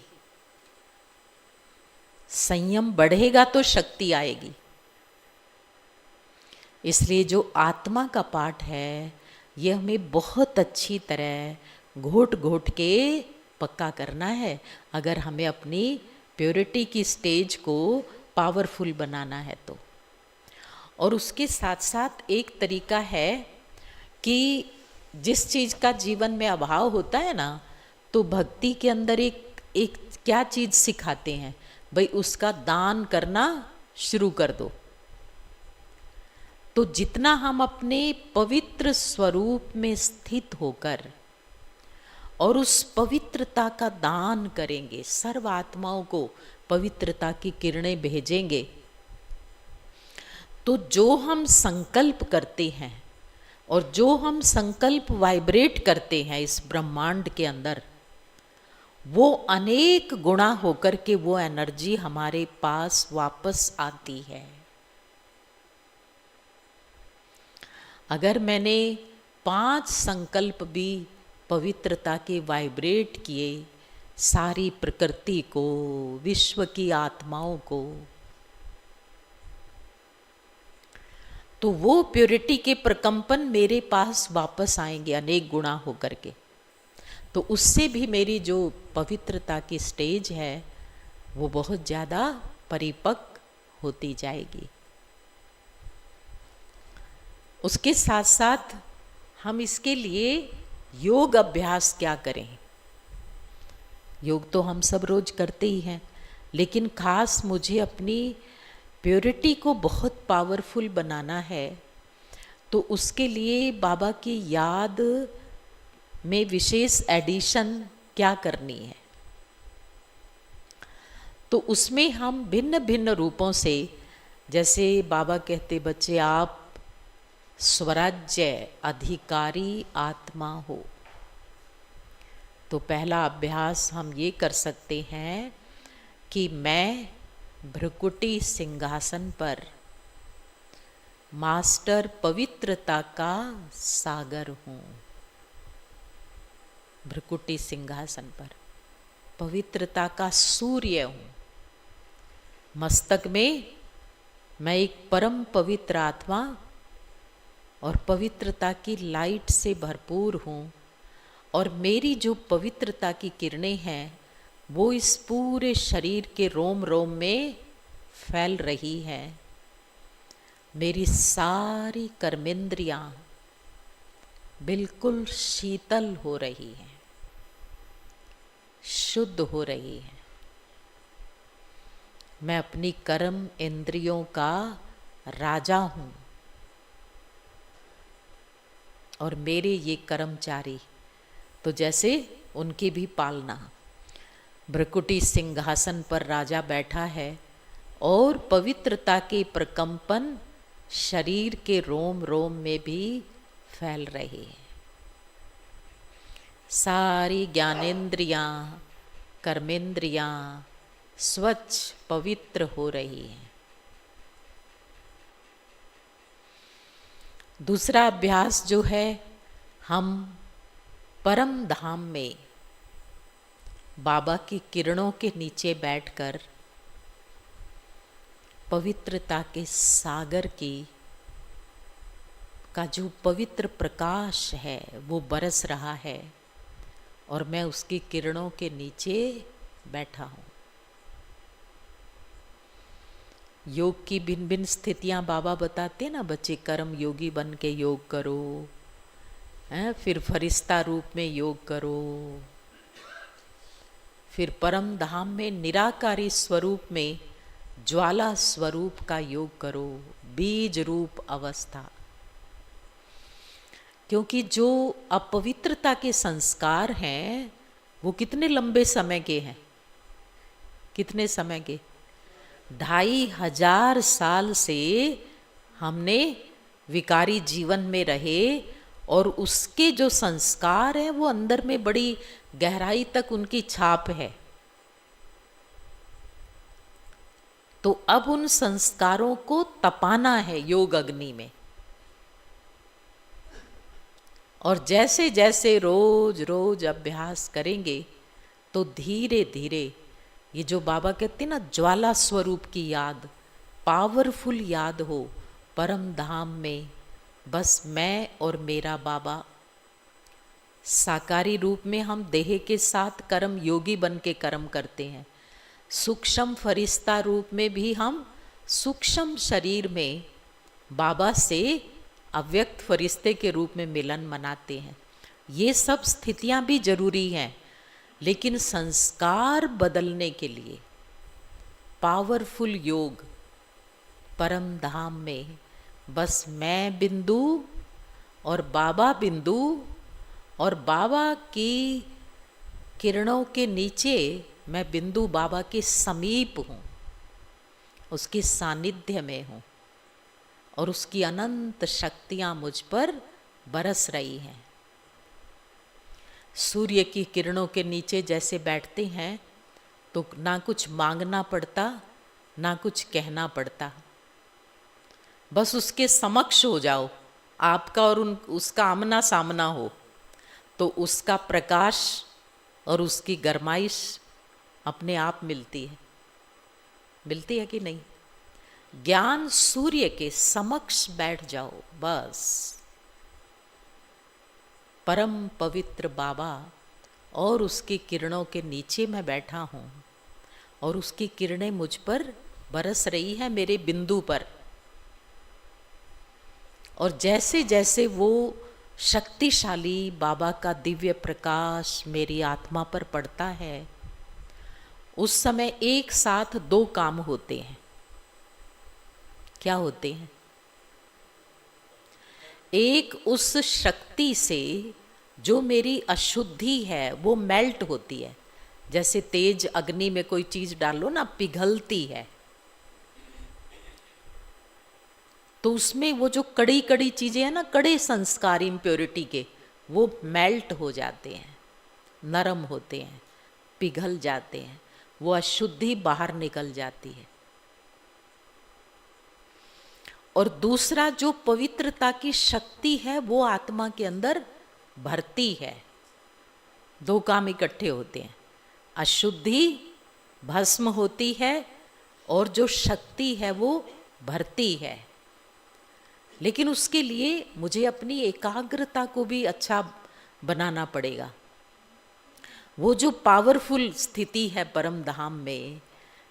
संयम बढ़ेगा तो शक्ति आएगी। इसलिए जो आत्मा का पाठ है ये हमें बहुत अच्छी तरह घोट घोट के पक्का करना है, अगर हमें अपनी प्योरिटी की स्टेज को पावरफुल बनाना है तो। और उसके साथ साथ एक तरीका है कि जिस चीज़ का जीवन में अभाव होता है ना, तो भक्ति के अंदर एक क्या चीज़ सिखाते हैं, भाई उसका दान करना शुरू कर दो। तो जितना हम अपने पवित्र स्वरूप में स्थित होकर और उस पवित्रता का दान करेंगे, सर्व आत्माओं को पवित्रता की किरणें भेजेंगे, तो जो हम संकल्प करते हैं और जो हम संकल्प वाइब्रेट करते हैं इस ब्रह्मांड के अंदर, वो अनेक गुणा होकर के वो एनर्जी हमारे पास वापस आती है। अगर मैंने 5 संकल्प भी पवित्रता के वाइब्रेट किए सारी प्रकृति को, विश्व की आत्माओं को, तो वो प्योरिटी के प्रकंपन मेरे पास वापस आएंगे अनेक गुणा होकर के। तो उससे भी मेरी जो पवित्रता की स्टेज है वो बहुत ज़्यादा परिपक्व होती जाएगी। उसके साथ साथ हम इसके लिए योग अभ्यास क्या करें। योग तो हम सब रोज करते ही हैं, लेकिन खास मुझे अपनी प्योरिटी को बहुत पावरफुल बनाना है, तो उसके लिए बाबा की याद में विशेष एडिशन क्या करनी है। तो उसमें हम भिन्न भिन्न रूपों से, जैसे बाबा कहते बच्चे आप स्वराज्य अधिकारी आत्मा हो, तो पहला अभ्यास हम ये कर सकते हैं कि मैं भ्रकुटी सिंहासन पर मास्टर पवित्रता का सागर हूँ। भ्रकुटी सिंहासन पर पवित्रता का सूर्य हूँ। मस्तक में मैं एक परम पवित्र आत्मा और पवित्रता की लाइट से भरपूर हूँ, और मेरी जो पवित्रता की किरणें हैं वो इस पूरे शरीर के रोम रोम में फैल रही है। मेरी सारी कर्मेंद्रियाँ बिल्कुल शीतल हो रही हैं, शुद्ध हो रही हैं। मैं अपनी कर्म इंद्रियों का राजा हूँ, और मेरे ये कर्मचारी तो जैसे उनकी भी पालना। भ्रकुटी सिंहासन पर राजा बैठा है और पवित्रता के प्रकंपन शरीर के रोम रोम में भी फैल रहे हैं। सारी ज्ञानेंद्रियाँ, कर्मेंद्रियाँ स्वच्छ पवित्र हो रही हैं। दूसरा अभ्यास जो है, हम परम धाम में बाबा की किरणों के नीचे बैठकर पवित्रता के सागर की का जो पवित्र प्रकाश है वो बरस रहा है, और मैं उसकी किरणों के नीचे बैठा हूँ। योग की भिन्न भिन्न स्थितियाँ बाबा बताते ना, बच्चे कर्म योगी बन के योग करो, फिर फरिश्ता रूप में योग करो, फिर परम धाम में निराकारी स्वरूप में ज्वाला स्वरूप का योग करो, बीज रूप अवस्था। क्योंकि जो अपवित्रता के संस्कार हैं वो कितने लंबे समय के हैं, कितने समय के, 2,500 साल से हमने विकारी जीवन में रहे और उसके जो संस्कार हैं वो अंदर में बड़ी गहराई तक उनकी छाप है। तो अब उन संस्कारों को तपाना है योग अग्नि में। और जैसे जैसे रोज रोज अभ्यास करेंगे तो धीरे धीरे ये जो बाबा कहते हैं ना, ज्वाला स्वरूप की याद, पावरफुल याद हो परम धाम में बस मैं और मेरा बाबा। साकारी रूप में हम देह के साथ कर्म योगी बन के कर्म करते हैं, सूक्ष्म फरिश्ता रूप में भी हम सूक्ष्म शरीर में बाबा से अव्यक्त फरिश्ते के रूप में मिलन मनाते हैं। ये सब स्थितियां भी जरूरी हैं, लेकिन संस्कार बदलने के लिए पावरफुल योग परम धाम में बस मैं बिंदु और बाबा बिंदु, और बाबा की किरणों के नीचे मैं बिंदु बाबा के समीप हूँ, उसके सानिध्य में हूँ और उसकी अनंत शक्तियाँ मुझ पर बरस रही हैं। सूर्य की किरणों के नीचे जैसे बैठते हैं तो ना कुछ मांगना पड़ता ना कुछ कहना पड़ता, बस उसके समक्ष हो जाओ, आपका और उसका आमना सामना हो, तो उसका प्रकाश और उसकी गरमाइश अपने आप मिलती है कि नहीं। ज्ञान सूर्य के समक्ष बैठ जाओ, बस परम पवित्र बाबा और उसकी किरणों के नीचे मैं बैठा हूँ और उसकी किरणें मुझ पर बरस रही है मेरे बिंदु पर। और जैसे जैसे वो शक्तिशाली बाबा का दिव्य प्रकाश मेरी आत्मा पर पड़ता है, उस समय एक साथ 2 काम होते हैं। क्या होते हैं? एक, उस शक्ति से जो मेरी अशुद्धि है वो मेल्ट होती है, जैसे तेज अग्नि में कोई चीज डालो ना, पिघलती है, तो उसमें वो जो कड़ी कड़ी चीजें हैं ना, कड़े संस्कार इम्प्योरिटी के, वो मेल्ट हो जाते हैं, नरम होते हैं, पिघल जाते हैं, वो अशुद्धि बाहर निकल जाती है। और दूसरा, जो पवित्रता की शक्ति है वो आत्मा के अंदर भरती है। 2 काम इकट्ठे होते हैं, अशुद्धि भस्म होती है और जो शक्ति है वो भरती है। लेकिन उसके लिए मुझे अपनी एकाग्रता को भी अच्छा बनाना पड़ेगा। वो जो पावरफुल स्थिति है परम धाम में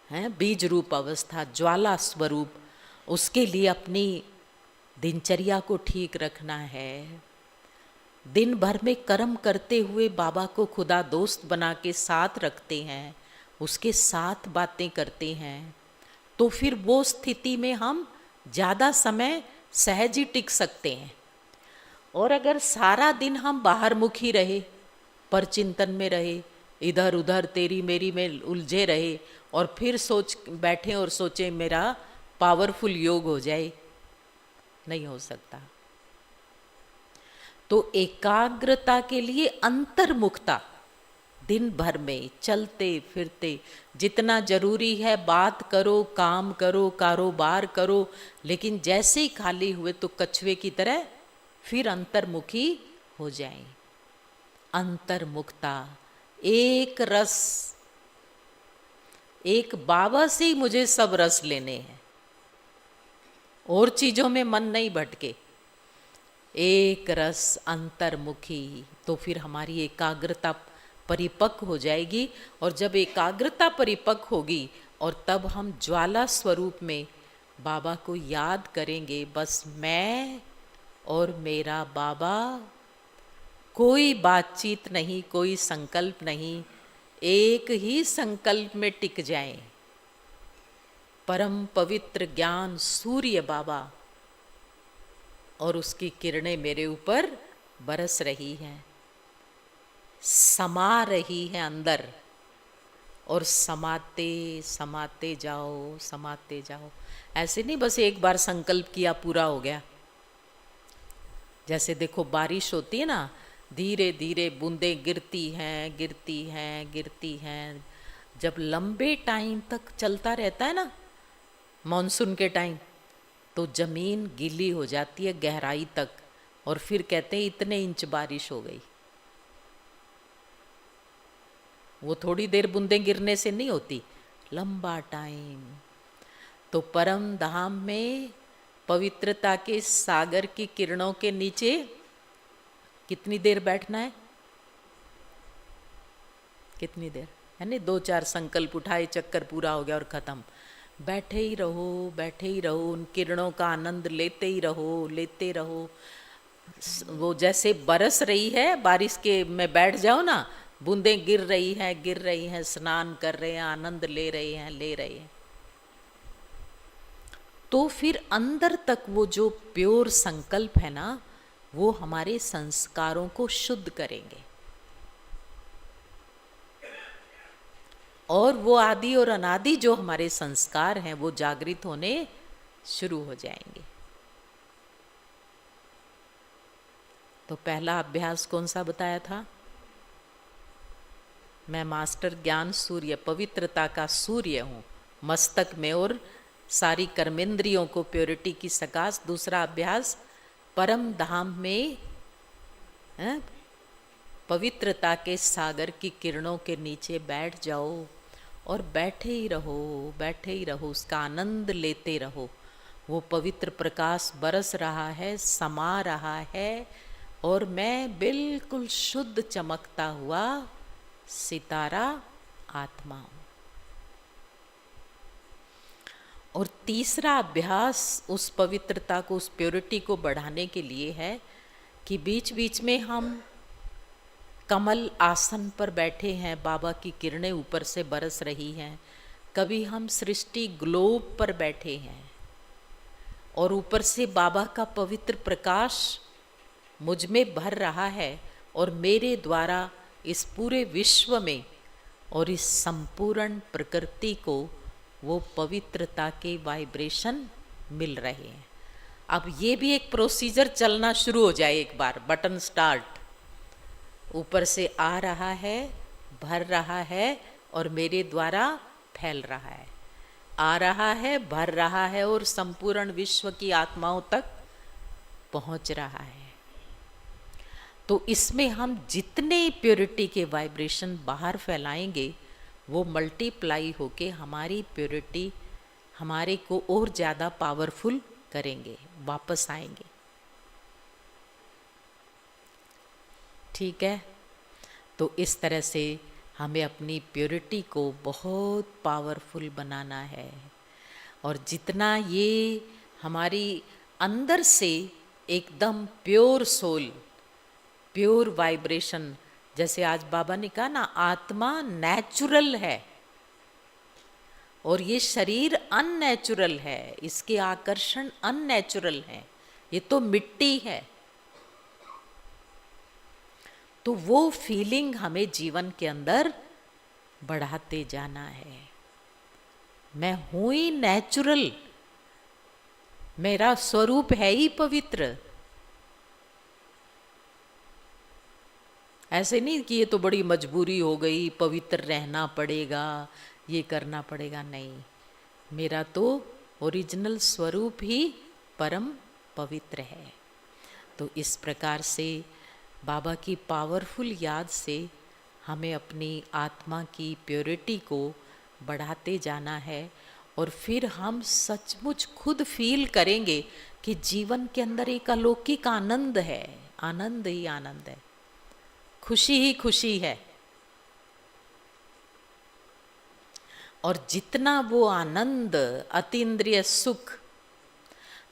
है, बीज रूप अवस्था, ज्वाला स्वरूप, उसके लिए अपनी दिनचर्या को ठीक रखना है। दिन भर में कर्म करते हुए बाबा को खुदा दोस्त बना के साथ रखते हैं, उसके साथ बातें करते हैं, तो फिर वो स्थिति में हम ज़्यादा समय सहज ही टिक सकते हैं। और अगर सारा दिन हम बाहर मुखी रहे, पर चिंतन में रहे, इधर उधर तेरी मेरी में उलझे रहे और फिर सोच बैठे और सोचे मेरा पावरफुल योग हो जाए, नहीं हो सकता। तो एकाग्रता के लिए अंतर्मुखता, दिन भर में चलते फिरते जितना जरूरी है बात करो, काम करो, कारोबार करो, लेकिन जैसे ही खाली हुए तो कछुए की तरह फिर अंतर्मुखी हो जाएं। अंतर्मुखता, एक रस, एक बाबा से ही मुझे सब रस लेने हैं, और चीजों में मन नहीं भटके, एक रस अंतर्मुखी, तो फिर हमारी एकाग्रता परिपक्व हो जाएगी। और जब एकाग्रता परिपक्व होगी और तब हम ज्वाला स्वरूप में बाबा को याद करेंगे, बस मैं और मेरा बाबा, कोई बातचीत नहीं, कोई संकल्प नहीं, एक ही संकल्प में टिक जाएं। परम पवित्र ज्ञान सूर्य बाबा और उसकी किरणें मेरे ऊपर बरस रही हैं, समा रही है अंदर, और समाते समाते जाओ, समाते जाओ। ऐसे नहीं बस एक बार संकल्प किया पूरा हो गया। जैसे देखो बारिश होती है ना, धीरे धीरे बूंदें गिरती हैं, गिरती हैं, गिरती हैं। जब लंबे टाइम तक चलता रहता है ना मॉनसून के टाइम, तो ज़मीन गीली हो जाती है गहराई तक, और फिर कहते हैं इतने इंच बारिश हो गई। वो थोड़ी देर बूंदें गिरने से नहीं होती, लंबा टाइम। तो परम धाम में पवित्रता के सागर की किरणों के नीचे कितनी देर बैठना है? कितनी देर है नहीं, 2-4 संकल्प उठाए, चक्कर पूरा हो गया और ख़त्म। बैठे ही रहो, बैठे ही रहो, उन किरणों का आनंद लेते ही रहो, लेते रहो। वो जैसे बरस रही है बारिश के में बैठ जाओ ना, बूंदें गिर रही हैं, गिर रही हैं, स्नान कर रहे हैं, आनंद ले रहे हैं, ले रहे हैं। तो फिर अंदर तक वो जो प्योर संकल्प है ना, वो हमारे संस्कारों को शुद्ध करेंगे, और वो आदि और अनादि जो हमारे संस्कार हैं वो जागृत होने शुरू हो जाएंगे। तो पहला अभ्यास कौन सा बताया था? मैं मास्टर ज्ञान सूर्य, पवित्रता का सूर्य हूँ मस्तक में, और सारी कर्मेंद्रियों को प्योरिटी की सकाश। दूसरा अभ्यास, परम धाम में पवित्रता के सागर की किरणों के नीचे बैठ जाओ, और बैठे ही रहो, बैठे ही रहो, उसका आनंद लेते रहो। वो पवित्र प्रकाश बरस रहा है, समा रहा है, और मैं बिल्कुल शुद्ध चमकता हुआ सितारा आत्मा हूँ। और तीसरा अभ्यास उस पवित्रता को, उस प्योरिटी को बढ़ाने के लिए है कि बीच बीच में हम कमल आसन पर बैठे हैं, बाबा की किरणें ऊपर से बरस रही हैं। कभी हम सृष्टि ग्लोब पर बैठे हैं, और ऊपर से बाबा का पवित्र प्रकाश मुझ में भर रहा है, और मेरे द्वारा इस पूरे विश्व में और इस संपूर्ण प्रकृति को वो पवित्रता के वाइब्रेशन मिल रहे हैं। अब ये भी एक प्रोसीजर चलना शुरू हो जाए, एक बार बटन स्टार्ट। ऊपर से आ रहा है, भर रहा है, और मेरे द्वारा फैल रहा है, आ रहा है, भर रहा है, और संपूर्ण विश्व की आत्माओं तक पहुंच रहा है। तो इसमें हम जितने प्योरिटी के वाइब्रेशन बाहर फैलाएंगे, वो मल्टीप्लाई होके हमारी प्योरिटी हमारे को और ज़्यादा पावरफुल करेंगे, वापस आएंगे। ठीक है? तो इस तरह से हमें अपनी प्योरिटी को बहुत पावरफुल बनाना है, और जितना ये हमारी अंदर से एकदम प्योर सोल, प्योर वाइब्रेशन, जैसे आज बाबा ने कहा ना, आत्मा नेचुरल है और ये शरीर अननेचुरल है, इसके आकर्षण अननेचुरल हैं, ये तो मिट्टी है। तो वो फीलिंग हमें जीवन के अंदर बढ़ाते जाना है। मैं हूँ ही नेचुरल, मेरा स्वरूप है ही पवित्र। ऐसे नहीं कि ये तो बड़ी मजबूरी हो गई, पवित्र रहना पड़ेगा, ये करना पड़ेगा, नहीं। मेरा तो ओरिजिनल स्वरूप ही परम पवित्र है। तो इस प्रकार से बाबा की पावरफुल याद से हमें अपनी आत्मा की प्योरिटी को बढ़ाते जाना है, और फिर हम सचमुच खुद फील करेंगे कि जीवन के अंदर एक अलौकिक आनंद है, आनंद ही आनंद है, खुशी ही खुशी है। और जितना वो आनंद, अतीन्द्रिय सुख,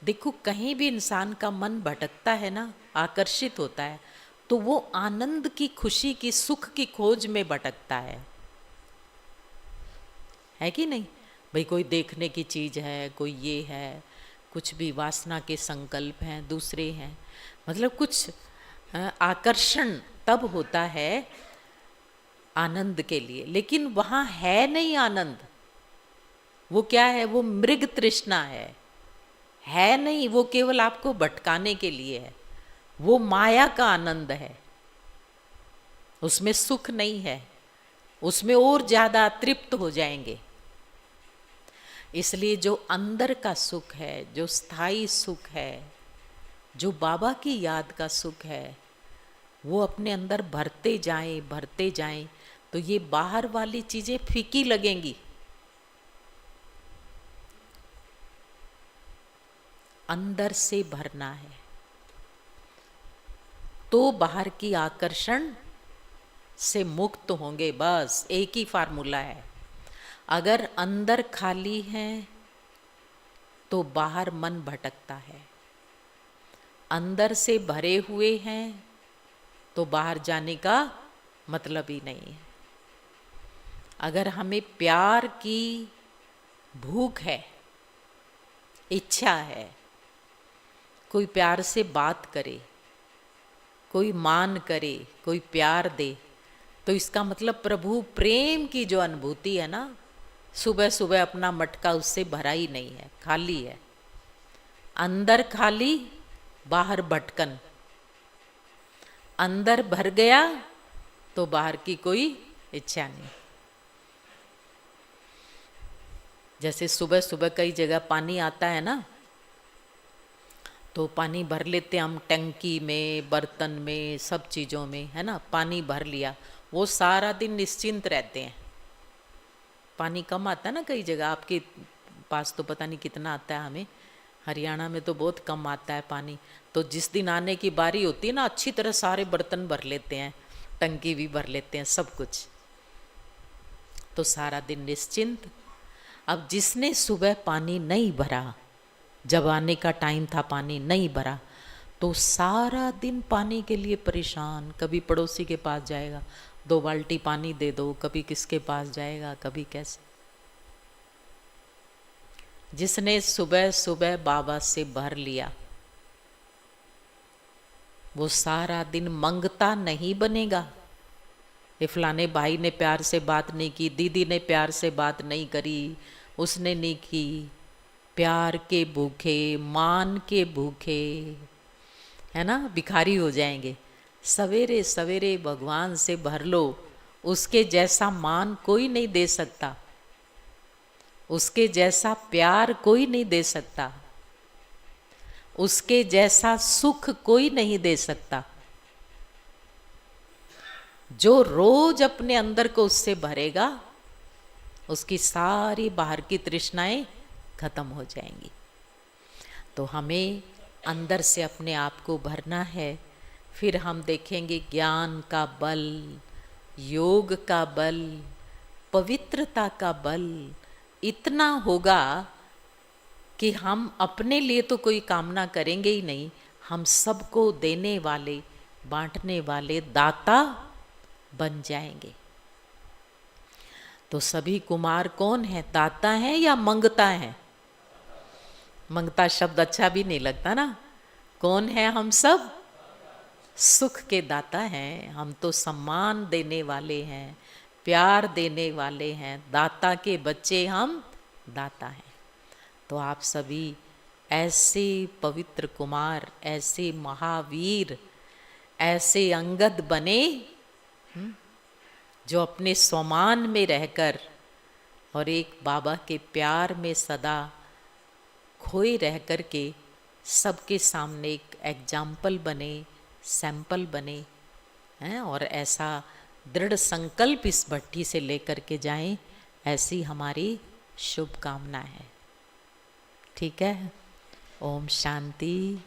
देखो कहीं भी इंसान का मन भटकता है ना, आकर्षित होता है, तो वो आनंद की, खुशी की, सुख की खोज में भटकता है कि नहीं? भाई कोई देखने की चीज़ है, कोई ये है, कुछ भी वासना के संकल्प हैं, दूसरे हैं, मतलब कुछ आकर्षण तब होता है, आनंद के लिए, लेकिन वहाँ है नहीं आनंद। वो क्या है? वो मृग तृष्णा है नहीं, वो केवल आपको भटकाने के लिए है। वो माया का आनंद है, उसमें सुख नहीं है, उसमें और ज़्यादा तृप्त हो जाएंगे। इसलिए जो अंदर का सुख है, जो स्थायी सुख है, जो बाबा की याद का सुख है, वो अपने अंदर भरते जाएं तो ये बाहर वाली चीज़ें फीकी लगेंगी। अंदर से भरना है तो बाहर की आकर्षण से मुक्त होंगे। बस एक ही फार्मूला है। अगर अंदर खाली है तो बाहर मन भटकता है, अंदर से भरे हुए हैं तो बाहर जाने का मतलब ही नहीं है। अगर हमें प्यार की भूख है, इच्छा है, कोई प्यार से बात करे, कोई मान करे, कोई प्यार दे, तो इसका मतलब प्रभु प्रेम की जो अनुभूति है ना, सुबह सुबह अपना मटका उससे भरा ही नहीं है, खाली है। अंदर खाली, बाहर भटकन। अंदर भर गया तो बाहर की कोई इच्छा नहीं। जैसे सुबह सुबह कई जगह पानी आता है ना, तो पानी भर लेते हैं हम टंकी में, बर्तन में, सब चीज़ों में, है ना। पानी भर लिया, वो सारा दिन निश्चिंत रहते हैं। पानी कम आता है ना कई जगह, आपके पास तो पता नहीं कितना आता है, हमें हरियाणा में तो बहुत कम आता है पानी। तो जिस दिन आने की बारी होती है ना, अच्छी तरह सारे बर्तन भर लेते हैं, टंकी भी भर लेते हैं, सब कुछ, तो सारा दिन निश्चिंत। अब जिसने सुबह पानी नहीं भरा, जब आने का टाइम था पानी नहीं भरा, तो सारा दिन पानी के लिए परेशान। कभी पड़ोसी के पास जाएगा, 2 बाल्टी पानी दे दो, कभी किसके पास जाएगा, कभी कैसे। जिसने सुबह सुबह बाबा से भर लिया, वो सारा दिन मंगता नहीं बनेगा। ये फलाने भाई ने प्यार से बात नहीं की, दीदी ने प्यार से बात नहीं करी, उसने नहीं की। प्यार के भूखे, मान के भूखे, है ना, भिखारी हो जाएंगे। सवेरे सवेरे भगवान से भर लो, उसके जैसा मान कोई नहीं दे सकता, उसके जैसा प्यार कोई नहीं दे सकता, उसके जैसा सुख कोई नहीं दे सकता। जो रोज अपने अंदर को उससे भरेगा, उसकी सारी बाहर की तृष्णाएं खत्म हो जाएंगी। तो हमें अंदर से अपने आप को भरना है। फिर हम देखेंगे ज्ञान का बल, योग का बल, पवित्रता का बल इतना होगा कि हम अपने लिए तो कोई कामना करेंगे ही नहीं, हम सबको देने वाले, बांटने वाले दाता बन जाएंगे। तो सभी कुमार कौन है? दाता है या मंगता है? मंगता शब्द अच्छा भी नहीं लगता ना। कौन है? हम सब सुख के दाता हैं। हम तो सम्मान देने वाले हैं, प्यार देने वाले हैं, दाता के बच्चे हम दाता हैं। तो आप सभी ऐसे पवित्र कुमार, ऐसे महावीर, ऐसे अंगद बने जो अपने स्वमान में रहकर और एक बाबा के प्यार में सदा खोए रह कर के सबके सामने एक एग्जाम्पल बने, सैंपल बने हैं, और ऐसा दृढ़ संकल्प इस भट्टी से लेकर के जाएं, ऐसी हमारी शुभकामना है। ठीक है। ओम शांति।